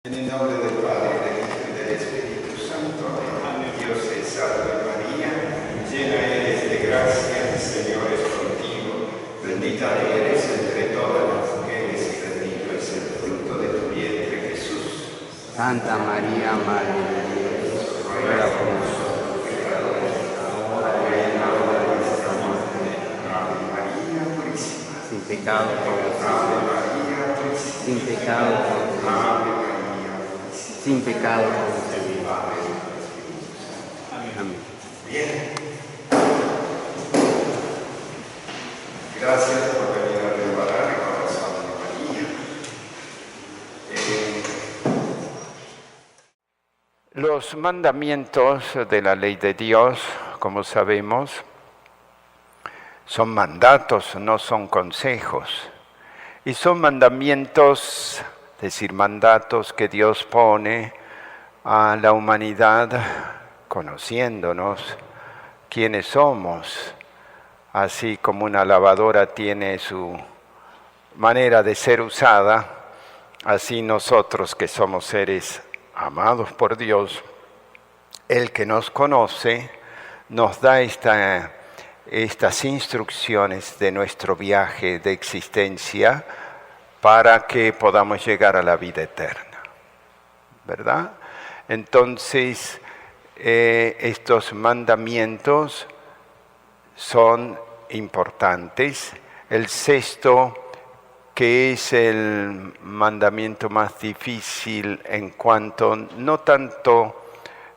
En el nombre del Padre, del Hijo y del Espíritu Santo. Amén. Dios te salve María, llena eres de gracia, el Señor es contigo. Bendita eres entre todas las mujeres y bendito es el fruto de tu vientre, Jesús. Santa María, Madre de Dios, ruega por nosotros pecadores, ahora y en la hora de nuestra muerte. Ave María Purísima. Sin pecado Ave concebida, María Purísima. sin pecado concebida, Ave María Purísima. sin pecado concebida. Amén. Bien. Gracias por venir a reparar el corazón de María. Los mandamientos de la ley de Dios, como sabemos, son mandatos, no son consejos. Y son mandamientos, es decir, mandatos que Dios pone a la humanidad conociéndonos quiénes somos, así como una lavadora tiene su manera de ser usada, así nosotros que somos seres amados por Dios, el que nos conoce nos da estas instrucciones de nuestro viaje de existencia para que podamos llegar a la vida eterna, ¿verdad? Entonces, estos mandamientos son importantes. El sexto, que es el mandamiento más difícil en cuanto, no tanto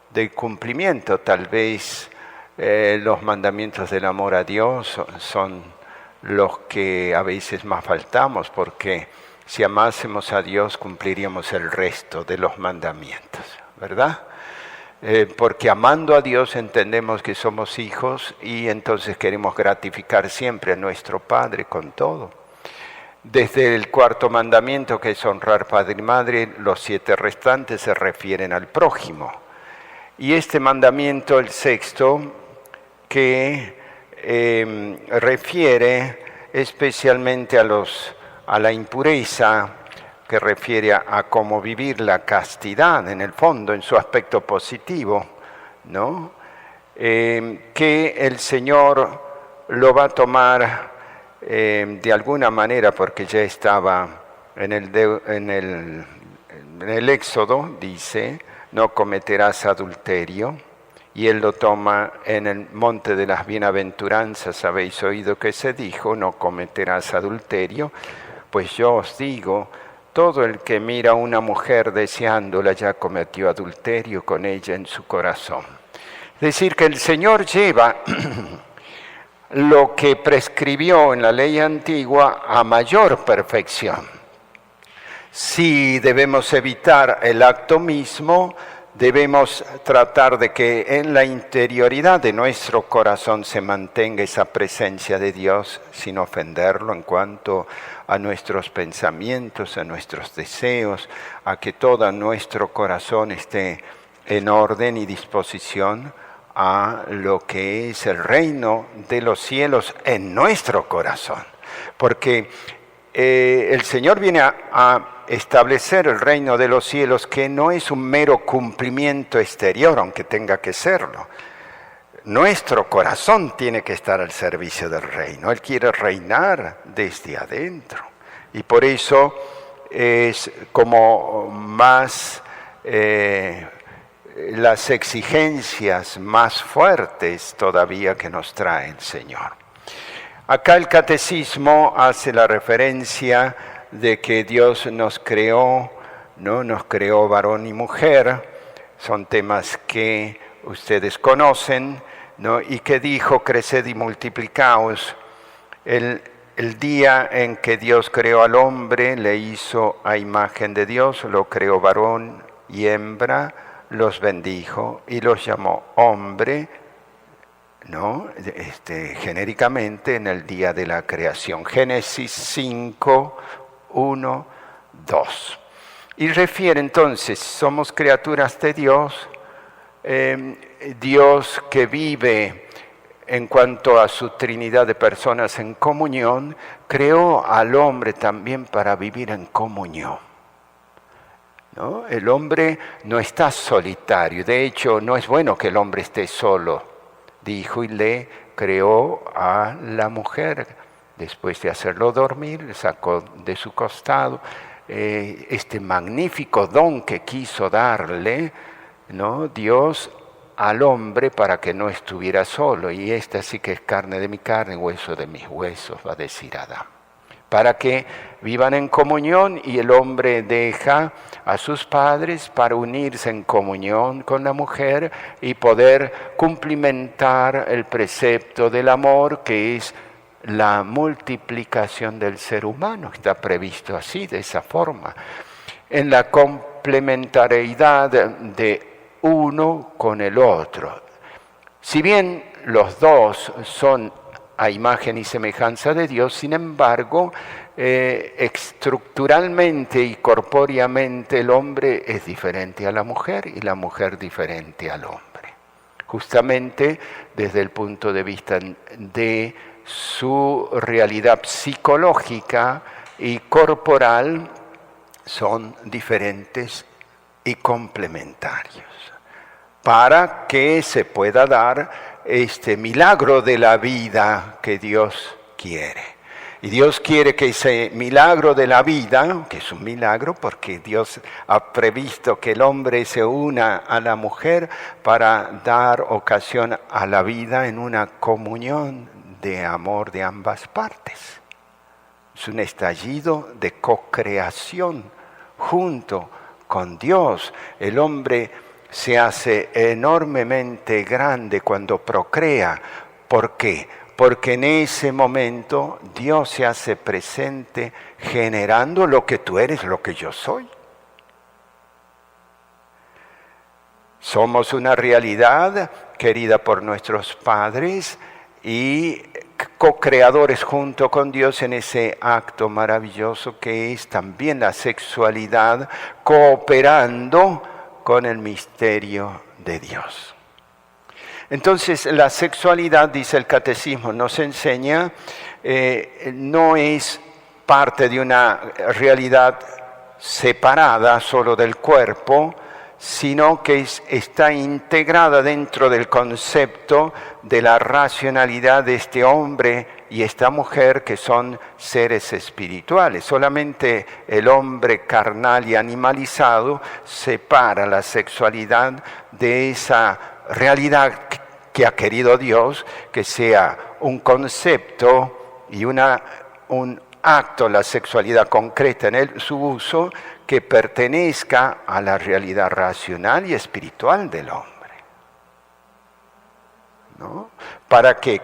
de cumplimiento, tal vez los mandamientos del amor a Dios son los que a veces más faltamos, porque si amásemos a Dios cumpliríamos el resto de los mandamientos, ¿verdad? Porque amando a Dios entendemos que somos hijos y entonces queremos gratificar siempre a nuestro Padre con todo. Desde el cuarto mandamiento, que es honrar padre y madre, los 7 restantes se refieren al prójimo. Y este mandamiento, el sexto, que refiere especialmente a la impureza, que refiere a cómo vivir la castidad, en el fondo, en su aspecto positivo, ¿no? Que el Señor lo va a tomar de alguna manera, porque ya estaba en el Éxodo, dice, no cometerás adulterio, y Él lo toma en el monte de las bienaventuranzas. Habéis oído que se dijo, no cometerás adulterio, pues yo os digo, todo el que mira a una mujer deseándola ya cometió adulterio con ella en su corazón. Es decir, que el Señor lleva lo que prescribió en la ley antigua a mayor perfección. Si debemos evitar el acto mismo, debemos tratar de que en la interioridad de nuestro corazón se mantenga esa presencia de Dios sin ofenderlo en cuanto a nuestros pensamientos, a nuestros deseos, a que todo nuestro corazón esté en orden y disposición a lo que es el reino de los cielos en nuestro corazón. Porque el Señor viene a establecer el reino de los cielos, que no es un mero cumplimiento exterior, aunque tenga que serlo. Nuestro corazón tiene que estar al servicio del reino. Él quiere reinar desde adentro. Y por eso es como más las exigencias más fuertes todavía que nos trae el Señor. Acá el catecismo hace la referencia de que Dios nos creó, ¿no? Nos creó varón y mujer. Son temas que ustedes conocen, ¿no? Y que dijo, creced y multiplicaos. El día en que Dios creó al hombre, le hizo a imagen de Dios, lo creó varón y hembra, los bendijo y los llamó hombre, ¿no? Genéricamente en el día de la creación. Génesis 5, 1, 2. Y refiere entonces, somos criaturas de Dios, Dios que vive en cuanto a su Trinidad de personas en comunión, creó al hombre también para vivir en comunión. ¿no? El hombre no está solitario. De hecho, no es bueno que el hombre esté solo. Dijo y le creó a la mujer. Después de hacerlo dormir, le sacó de su costado este magnífico don que quiso darle, ¿no? Dios al hombre para que no estuviera solo. Y esta sí que es carne de mi carne, hueso de mis huesos, va a decir Adán. Para que vivan en comunión, y el hombre deja a sus padres para unirse en comunión con la mujer y poder cumplimentar el precepto del amor, que es la multiplicación del ser humano. Está previsto así, de esa forma, en la complementariedad de uno con el otro. Si bien los dos son a imagen y semejanza de Dios, sin embargo, estructuralmente y corpóreamente el hombre es diferente a la mujer y la mujer diferente al hombre. Justamente desde el punto de vista de su realidad psicológica y corporal son diferentes y complementarios, para que se pueda dar este milagro de la vida que Dios quiere. Y Dios quiere que ese milagro de la vida, que es un milagro porque Dios ha previsto que el hombre se una a la mujer para dar ocasión a la vida en una comunión de amor de ambas partes. Es un estallido de co-creación junto con Dios. El hombre se hace enormemente grande cuando procrea. ¿Por qué? Porque en ese momento Dios se hace presente generando lo que tú eres, lo que yo soy. Somos una realidad querida por nuestros padres y co-creadores junto con Dios en ese acto maravilloso que es también la sexualidad, cooperando con el misterio de Dios. Entonces, la sexualidad, dice el catecismo, nos enseña, no es parte de una realidad separada solo del cuerpo, sino que está integrada dentro del concepto de la racionalidad de este hombre y esta mujer, que son seres espirituales. Solamente el hombre carnal y animalizado separa la sexualidad de esa realidad que ha querido Dios, que sea un concepto y un acto, la sexualidad concreta en su uso, que pertenezca a la realidad racional y espiritual del hombre, ¿no? Para que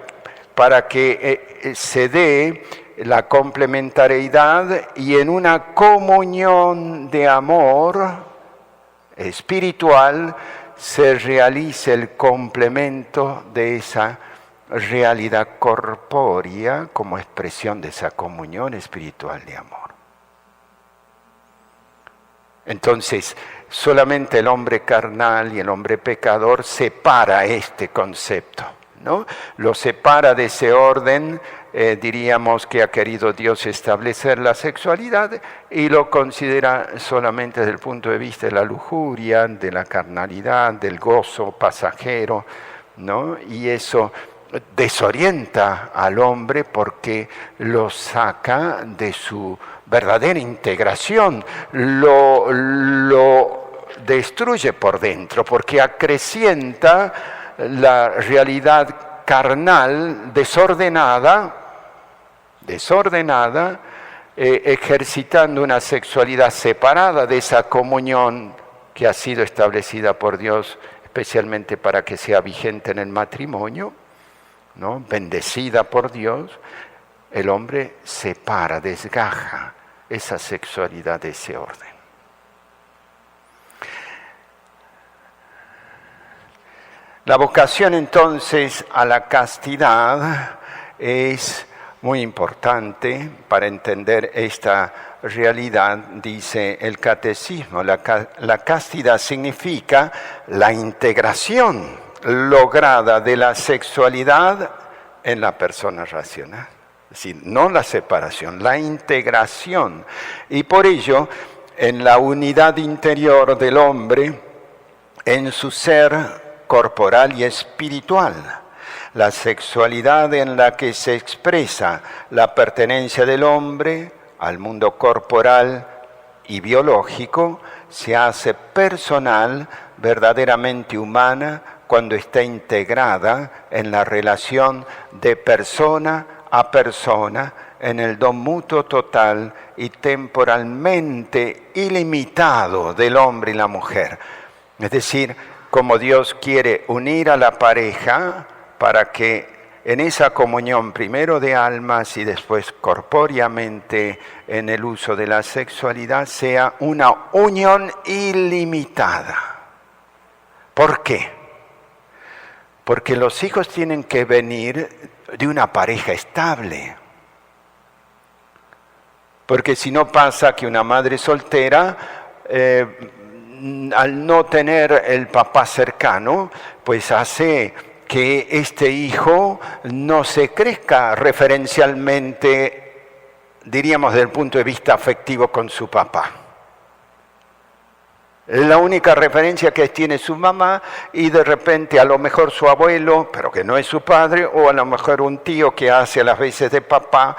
se dé la complementariedad y en una comunión de amor espiritual se realice el complemento de esa realidad corpórea como expresión de esa comunión espiritual de amor. Entonces, solamente el hombre carnal y el hombre pecador separa este concepto, ¿no? Lo separa de ese orden, diríamos, que ha querido Dios establecer la sexualidad, y lo considera solamente desde el punto de vista de la lujuria, de la carnalidad, del gozo pasajero, ¿no? Y eso desorienta al hombre porque lo saca de su verdadera integración, lo destruye por dentro, porque acrecienta la realidad carnal desordenada, ejercitando una sexualidad separada de esa comunión que ha sido establecida por Dios, especialmente para que sea vigente en el matrimonio, ¿no? Bendecida por Dios. El hombre separa, desgaja esa sexualidad de ese orden. La vocación entonces a la castidad es muy importante para entender esta realidad, dice el catecismo. La castidad significa la integración lograda de la sexualidad en la persona racional. Es decir, no la separación, la integración. Y por ello, en la unidad interior del hombre, en su ser corporal y espiritual. La sexualidad en la que se expresa la pertenencia del hombre al mundo corporal y biológico se hace personal, verdaderamente humana, cuando está integrada en la relación de persona a persona, en el don mutuo total y temporalmente ilimitado del hombre y la mujer. Es decir, como Dios quiere unir a la pareja para que en esa comunión primero de almas y después corpóreamente en el uso de la sexualidad sea una unión ilimitada. ¿Por qué? Porque los hijos tienen que venir de una pareja estable. Porque si no pasa que una madre soltera, al no tener el papá cercano, pues hace que este hijo no se crezca referencialmente, diríamos desde el punto de vista afectivo con su papá. La única referencia que tiene su mamá y de repente a lo mejor su abuelo, pero que no es su padre, o a lo mejor un tío que hace a las veces de papá,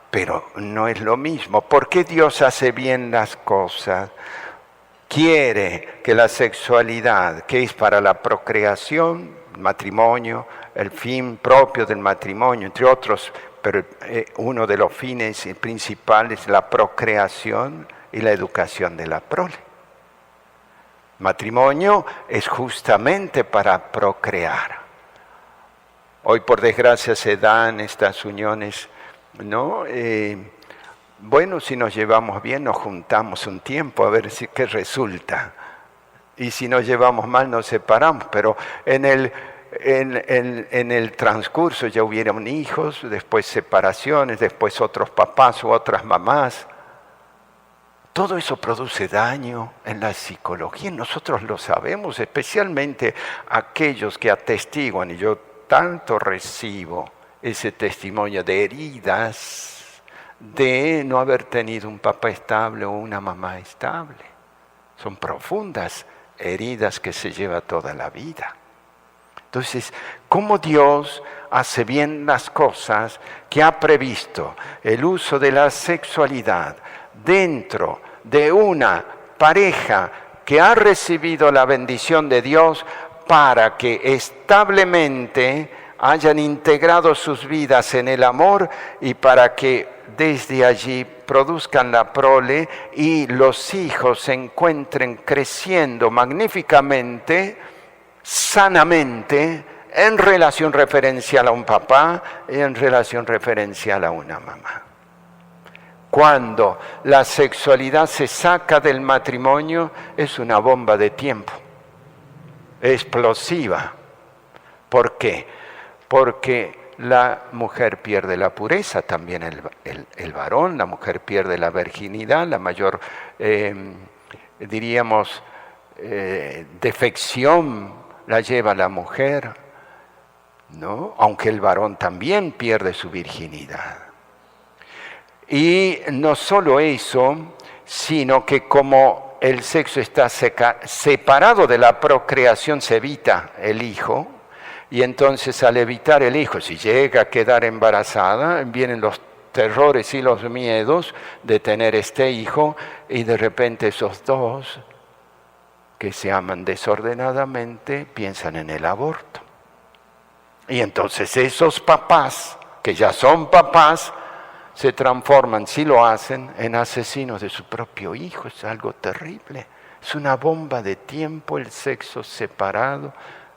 pero no es lo mismo. ¿Por qué Dios hace bien las cosas? Quiere que la sexualidad, que es para la procreación, el matrimonio, el fin propio del matrimonio, entre otros, pero uno de los fines principales es la procreación y la educación de la prole. Matrimonio es justamente para procrear. Hoy por desgracia se dan estas uniones, ¿no? Bueno, si nos llevamos bien nos juntamos un tiempo a ver qué resulta. Y si nos llevamos mal nos separamos, pero en el transcurso ya hubieron hijos, después separaciones, después otros papás u otras mamás. Todo eso produce daño en la psicología, nosotros lo sabemos, especialmente aquellos que atestiguan, y yo tanto recibo ese testimonio de heridas, de no haber tenido un papá estable o una mamá estable. Son profundas heridas que se lleva toda la vida. Entonces, ¿cómo Dios hace bien las cosas que ha previsto el uso de la sexualidad dentro de una pareja que ha recibido la bendición de Dios para que establemente hayan integrado sus vidas en el amor y para que desde allí produzcan la prole y los hijos se encuentren creciendo magníficamente, sanamente, en relación referencial a un papá y en relación referencial a una mamá. Cuando la sexualidad se saca del matrimonio, es una bomba de tiempo, explosiva. ¿Por qué? Porque la mujer pierde la pureza, también el varón, la mujer pierde la virginidad, la mayor, defección la lleva la mujer, ¿no? Aunque el varón también pierde su virginidad. Y no solo eso, sino que como el sexo está separado de la procreación, se evita el hijo, y entonces al evitar el hijo, si llega a quedar embarazada, vienen los terrores y los miedos de tener este hijo, y de repente esos dos que se aman desordenadamente piensan en el aborto. Y entonces esos papás, que ya son papás, se transforman, si lo hacen, en asesinos de su propio hijo. Es algo terrible. Es una bomba de tiempo el sexo separado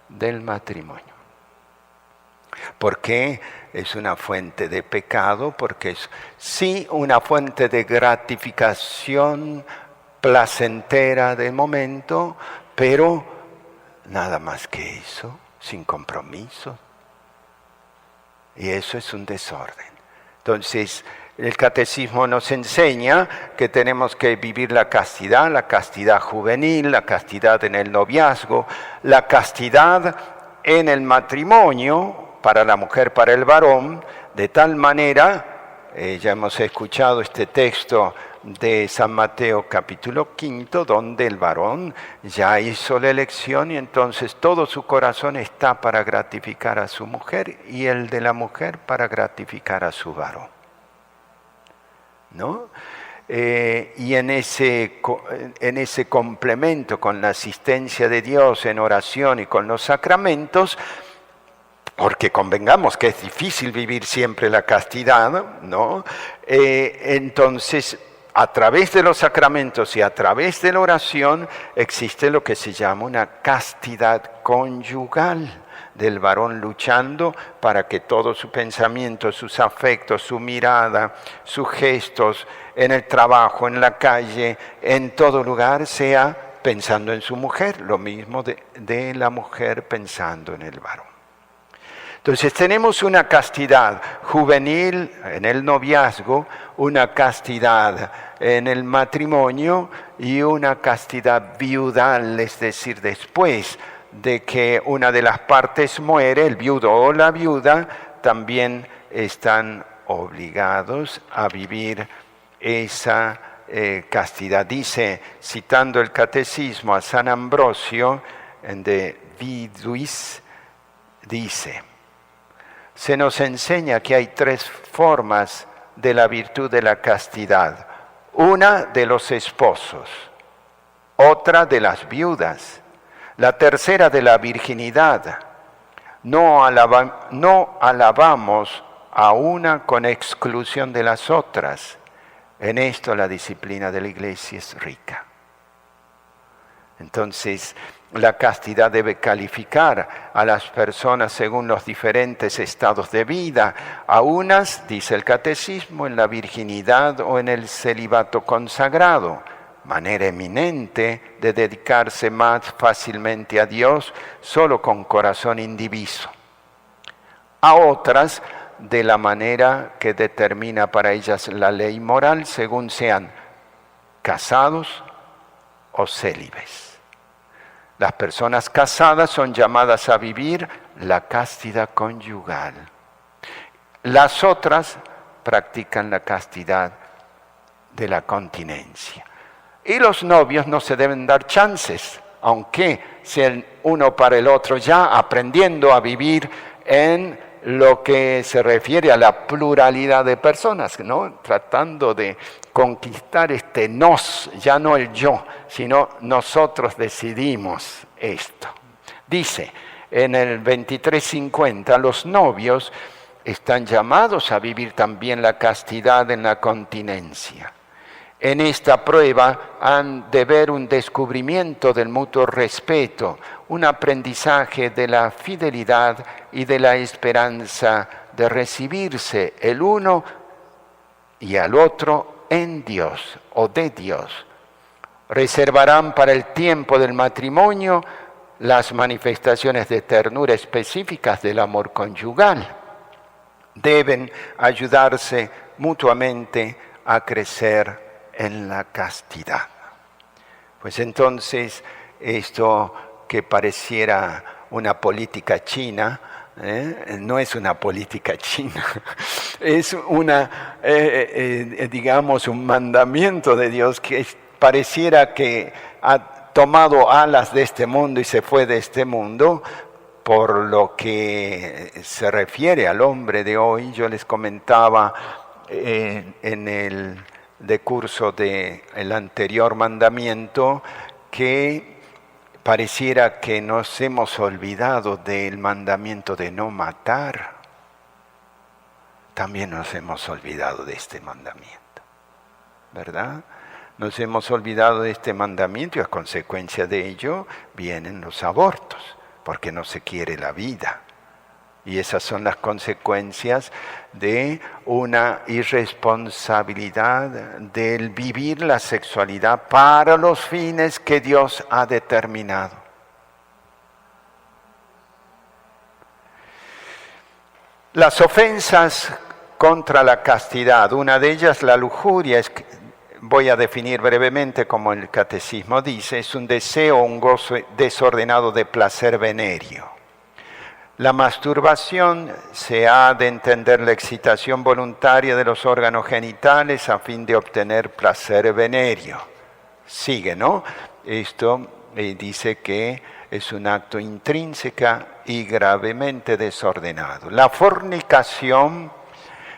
del matrimonio. ¿Por qué? Es una fuente de pecado, porque es sí una fuente de gratificación placentera de momento, pero nada más que eso, sin compromiso. Y eso es un desorden. Entonces, el catecismo nos enseña que tenemos que vivir la castidad juvenil, la castidad en el noviazgo, la castidad en el matrimonio, para la mujer, para el varón, de tal manera, ya hemos escuchado este texto de San Mateo capítulo 5, donde el varón ya hizo la elección y entonces todo su corazón está para gratificar a su mujer y el de la mujer para gratificar a su varón, ¿no? Y en ese complemento con la asistencia de Dios en oración y con los sacramentos, porque convengamos que es difícil vivir siempre la castidad, ¿no? Entonces, a través de los sacramentos y a través de la oración existe lo que se llama una castidad conyugal del varón luchando para que todo su pensamiento, sus afectos, su mirada, sus gestos, en el trabajo, en la calle, en todo lugar, sea pensando en su mujer, lo mismo de la mujer pensando en el varón. Entonces tenemos una castidad juvenil en el noviazgo, una castidad en el matrimonio y una castidad viudal, es decir, después de que una de las partes muere, el viudo o la viuda, también están obligados a vivir esa castidad. Dice, citando el catecismo a San Ambrosio, en De Viduis, dice: se nos enseña que hay 3 formas de la virtud de la castidad. Una de los esposos, otra de las viudas, la tercera de la virginidad. No alabamos a una con exclusión de las otras. En esto la disciplina de la Iglesia es rica. Entonces, la castidad debe calificar a las personas según los diferentes estados de vida. A unas, dice el catecismo, en la virginidad o en el celibato consagrado, manera eminente de dedicarse más fácilmente a Dios solo con corazón indiviso. A otras, de la manera que determina para ellas la ley moral, según sean casados o célibes. Las personas casadas son llamadas a vivir la castidad conyugal. Las otras practican la castidad de la continencia. Y los novios no se deben dar chances, aunque sean uno para el otro, ya aprendiendo a vivir en lo que se refiere a la pluralidad de personas, ¿no? Tratando de conquistar este nos, ya no el yo, sino nosotros decidimos esto. Dice en el 2350, los novios están llamados a vivir también la castidad en la continencia. En esta prueba han de ver un descubrimiento del mutuo respeto, un aprendizaje de la fidelidad y de la esperanza de recibirse el uno y al otro en Dios o de Dios. Reservarán para el tiempo del matrimonio las manifestaciones de ternura específicas del amor conyugal. Deben ayudarse mutuamente a crecer en la castidad. Pues entonces, esto que pareciera una política china, no es una política china, es digamos, un mandamiento de Dios que pareciera que ha tomado alas de este mundo y se fue de este mundo. Por lo que se refiere al hombre de hoy, yo les comentaba en el decurso del anterior mandamiento que pareciera que nos hemos olvidado del mandamiento de no matar. También nos hemos olvidado de este mandamiento, ¿verdad? Nos hemos olvidado de este mandamiento y a consecuencia de ello vienen los abortos, porque no se quiere la vida. Y esas son las consecuencias de una irresponsabilidad del vivir la sexualidad para los fines que Dios ha determinado. Las ofensas contra la castidad, una de ellas la lujuria, voy a definir brevemente como el catecismo dice, es un deseo o un gozo desordenado de placer venéreo. La masturbación se ha de entender la excitación voluntaria de los órganos genitales a fin de obtener placer venéreo. Sigue, ¿no? Esto dice que es un acto intrínseca y gravemente desordenado. La fornicación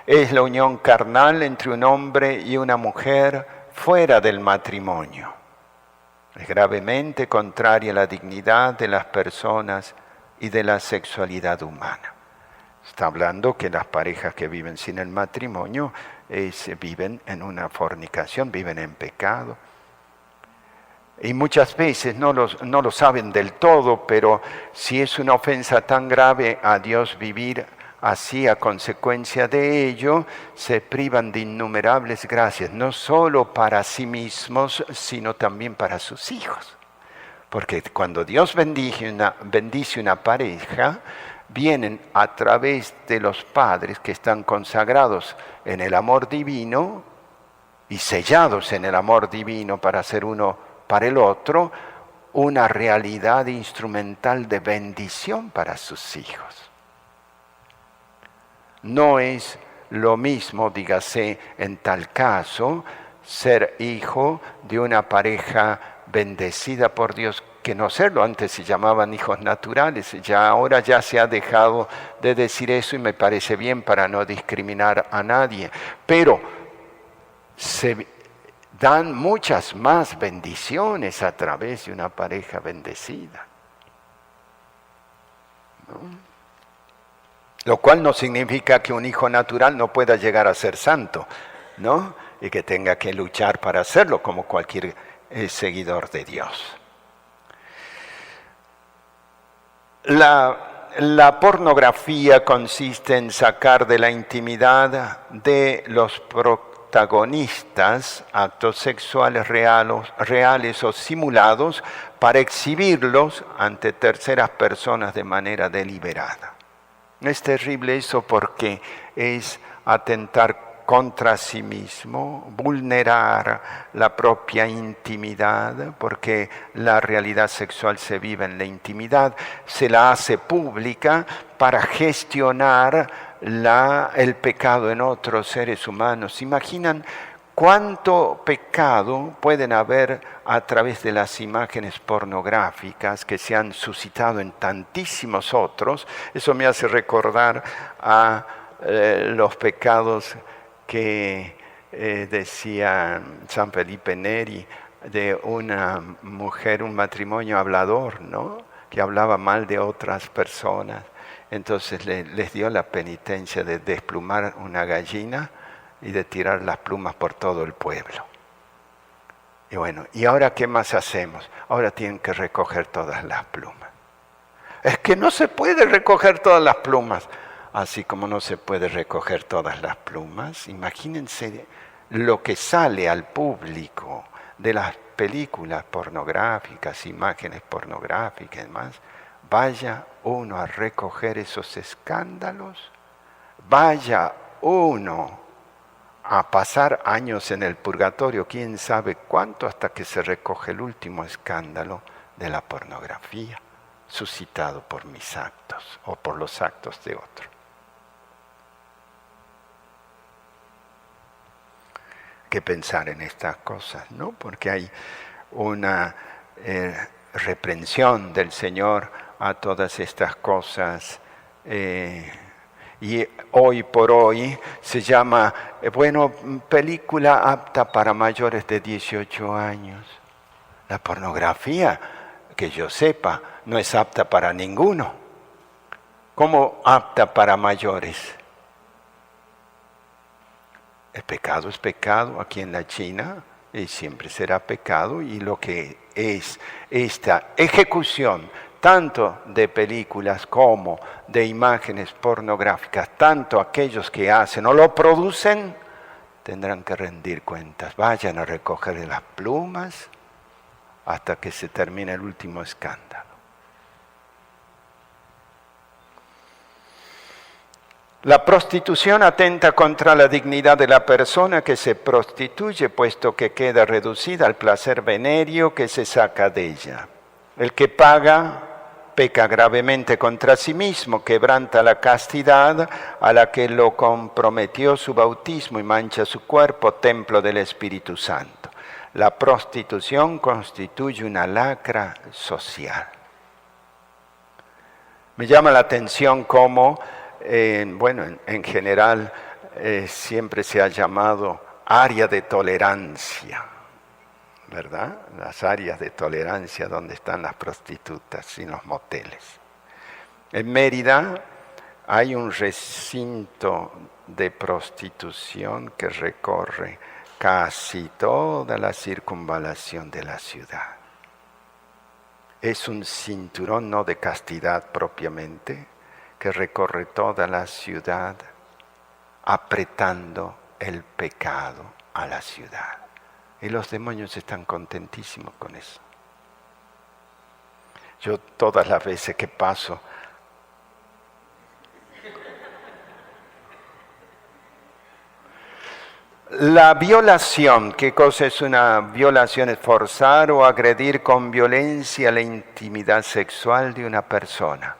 es la unión carnal entre un hombre y una mujer fuera del matrimonio. Es gravemente contraria a la dignidad de las personas y de la sexualidad humana. Está hablando que las parejas que viven sin el matrimonio viven en una fornicación, viven en pecado. Y muchas veces no lo saben del todo, pero si es una ofensa tan grave a Dios vivir así a consecuencia de ello, se privan de innumerables gracias, no solo para sí mismos, sino también para sus hijos. Porque cuando Dios bendice una pareja, vienen a través de los padres que están consagrados en el amor divino y sellados en el amor divino para ser uno para el otro, una realidad instrumental de bendición para sus hijos. No es lo mismo, dígase, en tal caso, ser hijo de una pareja bendecida por Dios que no serlo. Antes se llamaban hijos naturales, ahora ya se ha dejado de decir eso y me parece bien para no discriminar a nadie. Pero se dan muchas más bendiciones a través de una pareja bendecida, ¿no? Lo cual no significa que un hijo natural no pueda llegar a ser santo, ¿no? Y que tenga que luchar para hacerlo como cualquier seguidor de Dios. La pornografía consiste en sacar de la intimidad de los protagonistas actos sexuales reales o simulados para exhibirlos ante terceras personas de manera deliberada. Es terrible eso porque es atentar contra sí mismo, vulnerar la propia intimidad, porque la realidad sexual se vive en la intimidad, se la hace pública para gestionar el pecado en otros seres humanos. ¿Imaginan cuánto pecado pueden haber a través de las imágenes pornográficas que se han suscitado en tantísimos otros? Eso me hace recordar a los pecados que decía San Felipe Neri de una mujer, un matrimonio hablador, ¿no? Que hablaba mal de otras personas. Entonces les dio la penitencia de desplumar una gallina y de tirar las plumas por todo el pueblo. Y bueno, ¿y ahora qué más hacemos? Ahora tienen que recoger todas las plumas. Es que no se puede recoger todas las plumas. Así como no se puede recoger todas las plumas, imagínense lo que sale al público de las películas pornográficas, imágenes pornográficas y demás. Vaya uno a recoger esos escándalos, vaya uno a pasar años en el purgatorio, quién sabe cuánto, hasta que se recoge el último escándalo de la pornografía, suscitado por mis actos o por los actos de otro. Que pensar en estas cosas, ¿no? Porque hay una reprensión del Señor a todas estas cosas y hoy por hoy se llama, película apta para mayores de 18 años. La pornografía, que yo sepa, no es apta para ninguno. ¿Cómo apta para mayores? El pecado es pecado aquí en la China y siempre será pecado, y lo que es esta ejecución tanto de películas como de imágenes pornográficas, tanto aquellos que hacen o lo producen, tendrán que rendir cuentas. Vayan a recoger las plumas hasta que se termine el último escándalo. La prostitución atenta contra la dignidad de la persona que se prostituye, puesto que queda reducida al placer venéreo que se saca de ella. El que paga peca gravemente contra sí mismo, quebranta la castidad a la que lo comprometió su bautismo y mancha su cuerpo, templo del Espíritu Santo. La prostitución constituye una lacra social. Me llama la atención cómo, en general, siempre se ha llamado área de tolerancia, ¿verdad? Las áreas de tolerancia donde están las prostitutas y los moteles. En Mérida hay un recinto de prostitución que recorre casi toda la circunvalación de la ciudad. Es un cinturón no de castidad propiamente, que recorre toda la ciudad apretando el pecado a la ciudad. Y los demonios están contentísimos con eso. Yo todas las veces que paso, la violación, ¿qué cosa es una violación? Es forzar o agredir con violencia la intimidad sexual de una persona.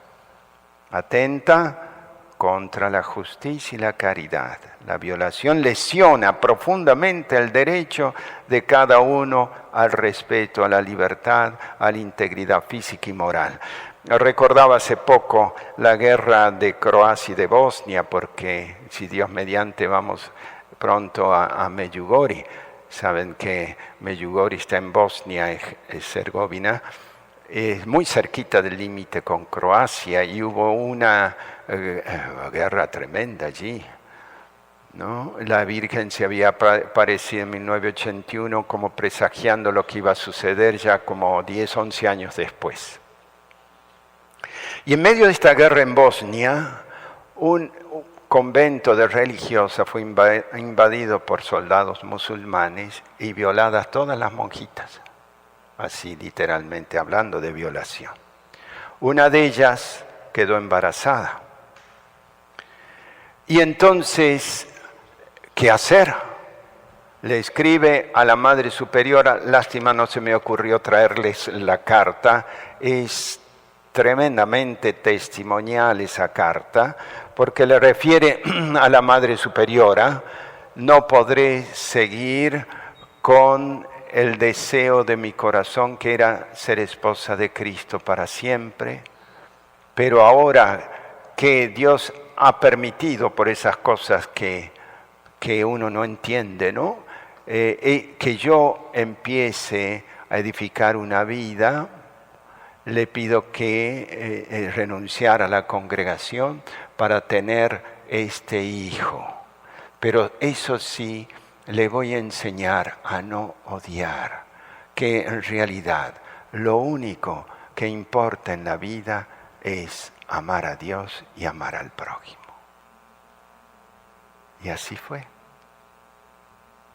Atenta contra la justicia y la caridad. La violación lesiona profundamente el derecho de cada uno al respeto, a la libertad, a la integridad física y moral. Recordaba hace poco la guerra de Croacia y de Bosnia, porque si Dios mediante vamos pronto a Medjugorje. Saben que Medjugorje está en Bosnia y Herzegovina, es muy cerquita del límite con Croacia, y hubo una guerra tremenda allí, ¿no? La Virgen se había aparecido en 1981 como presagiando lo que iba a suceder ya como 10, 11 años después. Y en medio de esta guerra en Bosnia, un convento de religiosas fue invadido por soldados musulmanes y violadas todas las monjitas, así literalmente hablando de violación. Una de ellas quedó embarazada. Y entonces, ¿qué hacer? Le escribe a la Madre Superiora, lástima no se me ocurrió traerles la carta, es tremendamente testimonial esa carta, porque le refiere a la Madre Superiora: no podré seguir con el deseo de mi corazón, que era ser esposa de Cristo para siempre, pero ahora que Dios ha permitido por esas cosas que uno no entiende, ¿no? Que yo empiece a edificar una vida, le pido que renunciara a la congregación para tener este hijo. Pero eso sí, le voy a enseñar a no odiar, que en realidad lo único que importa en la vida es amar a Dios y amar al prójimo. Y así fue.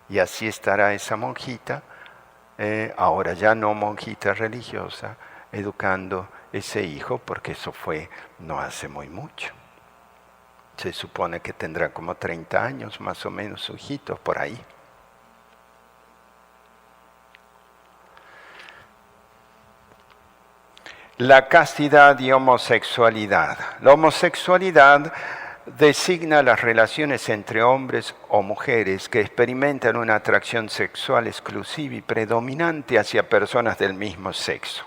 Y así estará esa monjita, ahora ya no monjita religiosa, educando ese hijo, porque eso fue no hace muy mucho. Se supone que tendrá como 30 años más o menos su hijito, por ahí. La castidad y homosexualidad. La homosexualidad designa las relaciones entre hombres o mujeres que experimentan una atracción sexual exclusiva y predominante hacia personas del mismo sexo.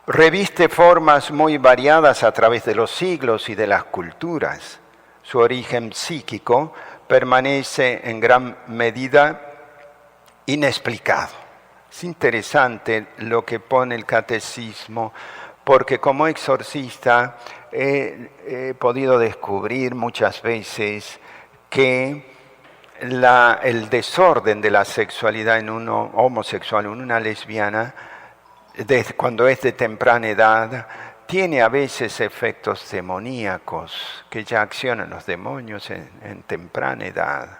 Reviste formas muy variadas a través de los siglos y de las culturas. Su origen psíquico permanece en gran medida inexplicado. Es interesante lo que pone el catecismo, porque como exorcista he podido descubrir muchas veces que el desorden de la sexualidad en uno homosexual, en una lesbiana, cuando es de temprana edad, tiene a veces efectos demoníacos, que ya accionan los demonios en temprana edad,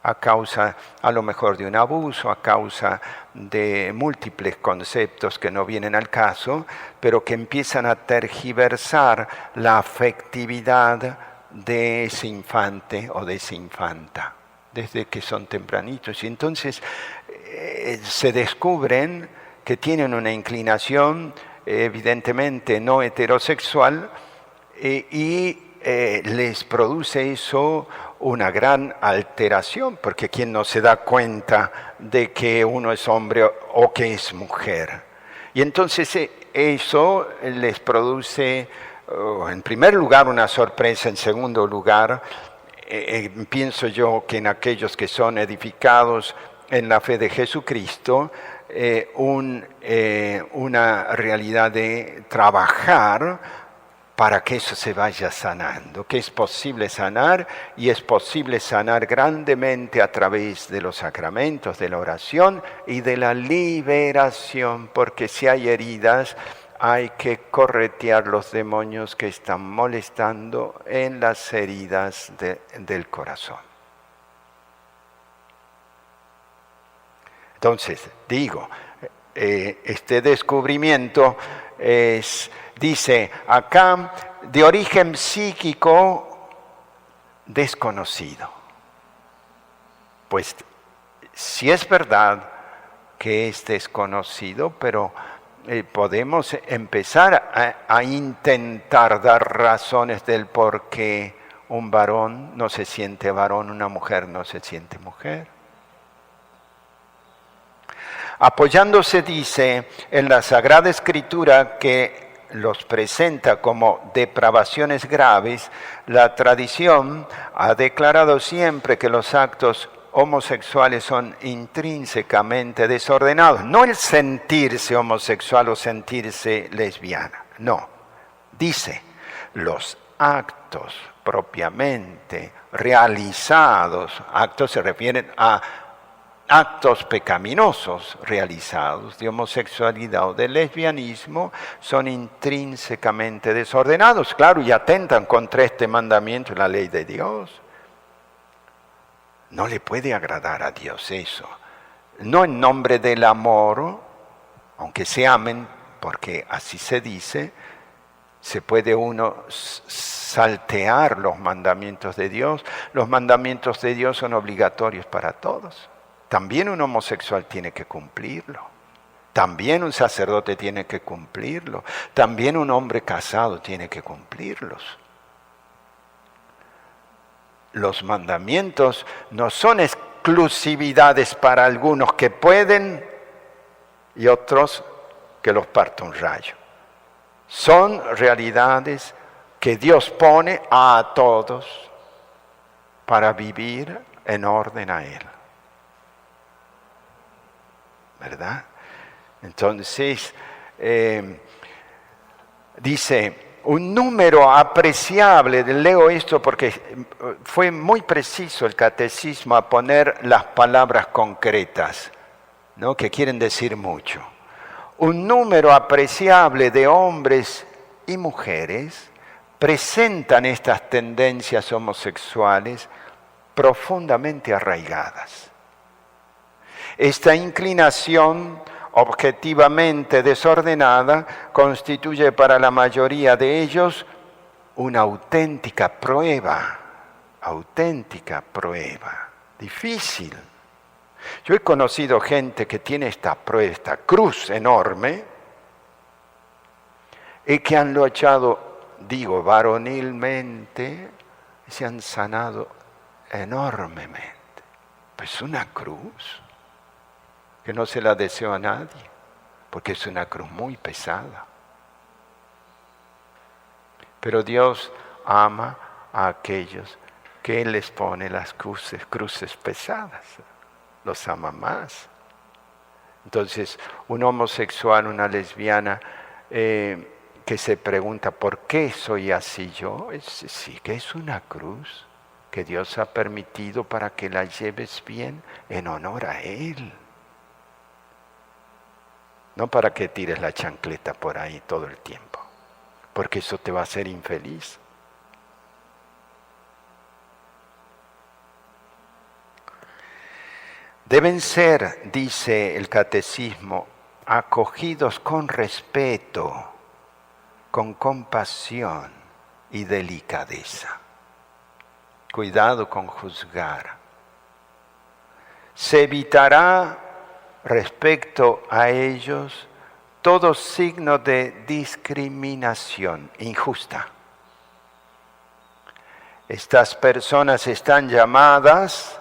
a causa a lo mejor de un abuso, a causa de múltiples conceptos que no vienen al caso, pero que empiezan a tergiversar la afectividad de ese infante o de esa infanta, desde que son tempranitos. Y entonces se descubren que tienen una inclinación evidentemente no heterosexual, les produce eso una gran alteración, porque ¿quién no se da cuenta de que uno es hombre o que es mujer? Y entonces eso les produce, en primer lugar, una sorpresa. En segundo lugar, pienso yo que en aquellos que son edificados en la fe de Jesucristo, una realidad de trabajar para que eso se vaya sanando, que es posible sanar, y es posible sanar grandemente a través de los sacramentos, de la oración y de la liberación, porque si hay heridas, hay que corretear los demonios que están molestando en las heridas del corazón. Entonces, digo, este descubrimiento dice acá, de origen psíquico desconocido. Pues sí es verdad que es desconocido, pero podemos empezar a intentar dar razones del por qué un varón no se siente varón, una mujer no se siente mujer. Apoyándose, dice, en la Sagrada Escritura que los presenta como depravaciones graves, la tradición ha declarado siempre que los actos homosexuales son intrínsecamente desordenados. No el sentirse homosexual o sentirse lesbiana, no. Dice, los actos propiamente realizados, actos se refieren a actos pecaminosos realizados de homosexualidad o de lesbianismo, son intrínsecamente desordenados, claro, y atentan contra este mandamiento en la ley de Dios. No le puede agradar a Dios eso. No en nombre del amor, aunque se amen, porque así se dice, se puede uno saltear los mandamientos de Dios. Los mandamientos de Dios son obligatorios para todos. También un homosexual tiene que cumplirlo. También un sacerdote tiene que cumplirlo. También un hombre casado tiene que cumplirlos. Los mandamientos no son exclusividades para algunos que pueden y otros que los parta un rayo. Son realidades que Dios pone a todos para vivir en orden a Él. ¿Verdad? Entonces, dice, un número apreciable, leo esto porque fue muy preciso el catecismo a poner las palabras concretas, ¿no? Que quieren decir mucho. Un número apreciable de hombres y mujeres presentan estas tendencias homosexuales profundamente arraigadas. Esta inclinación objetivamente desordenada constituye para la mayoría de ellos una auténtica prueba, difícil. Yo he conocido gente que tiene esta prueba, esta cruz enorme, y que han luchado, digo, varonilmente, y se han sanado enormemente. Pues una cruz que no se la deseo a nadie, porque es una cruz muy pesada. Pero Dios ama a aquellos que Él les pone las cruces pesadas, los ama más. Entonces, un homosexual, una lesbiana, que se pregunta, ¿por qué soy así yo? Sí que es una cruz que Dios ha permitido para que la lleves bien en honor a Él. No para que tires la chancleta por ahí todo el tiempo, porque eso te va a hacer infeliz. Deben ser, dice el catecismo, acogidos con respeto, con compasión y delicadeza. Cuidado con juzgar. Se evitará respecto a ellos todo signo de discriminación injusta. Estas personas están llamadas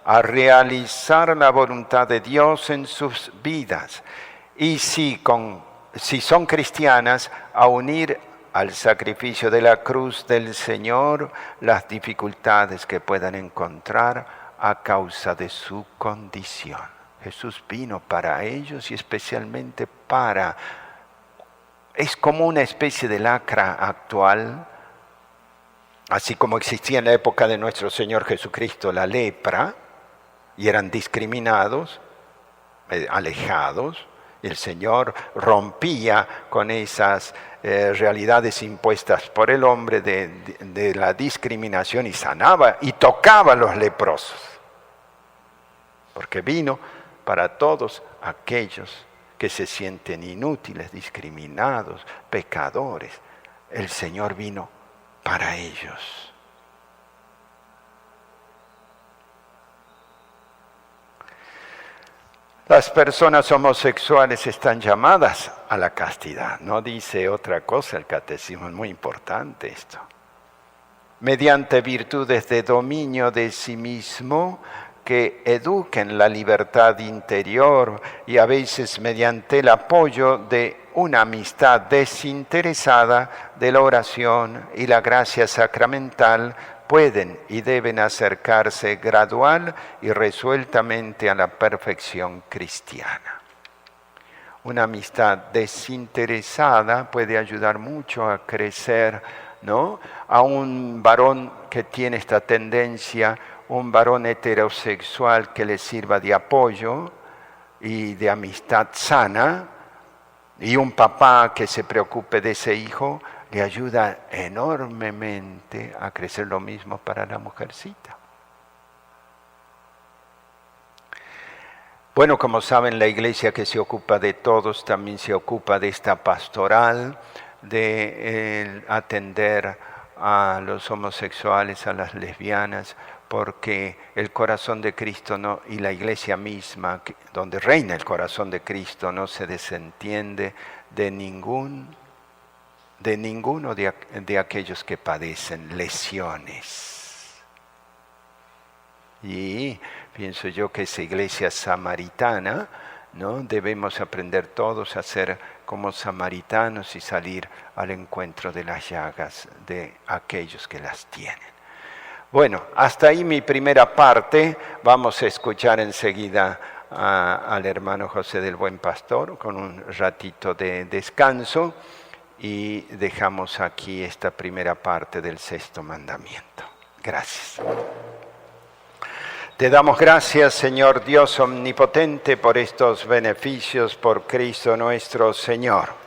a realizar la voluntad de Dios en sus vidas y si son cristianas, a unir al sacrificio de la cruz del Señor las dificultades que puedan encontrar a causa de su condición. Jesús vino para ellos y especialmente es como una especie de lacra actual, así como existía en la época de nuestro Señor Jesucristo la lepra, y eran discriminados, alejados, y el Señor rompía con esas realidades impuestas por el hombre de la discriminación y sanaba y tocaba a los leprosos, porque vino para todos aquellos que se sienten inútiles, discriminados, pecadores. El Señor vino para ellos. Las personas homosexuales están llamadas a la castidad. No dice otra cosa el catecismo, es muy importante esto. Mediante virtudes de dominio de sí mismo que eduquen la libertad interior y a veces mediante el apoyo de una amistad desinteresada de la oración y la gracia sacramental, pueden y deben acercarse gradual y resueltamente a la perfección cristiana. Una amistad desinteresada puede ayudar mucho a crecer, ¿no? A un varón que tiene esta tendencia, un varón heterosexual que le sirva de apoyo y de amistad sana, y un papá que se preocupe de ese hijo, le ayuda enormemente a crecer. Lo mismo para la mujercita. Bueno, como saben, la iglesia que se ocupa de todos también se ocupa de esta pastoral, de atender a los homosexuales, a las lesbianas, porque el corazón de Cristo y la iglesia misma, donde reina el corazón de Cristo, no se desentiende de ninguno de aquellos que padecen lesiones. Y pienso yo que esa iglesia samaritana, ¿no? Debemos aprender todos a ser como samaritanos y salir al encuentro de las llagas de aquellos que las tienen. Bueno, hasta ahí mi primera parte. Vamos a escuchar enseguida al hermano José del Buen Pastor con un ratito de descanso y dejamos aquí esta primera parte del sexto mandamiento. Gracias. Te damos gracias, Señor Dios omnipotente, por estos beneficios por Cristo nuestro Señor.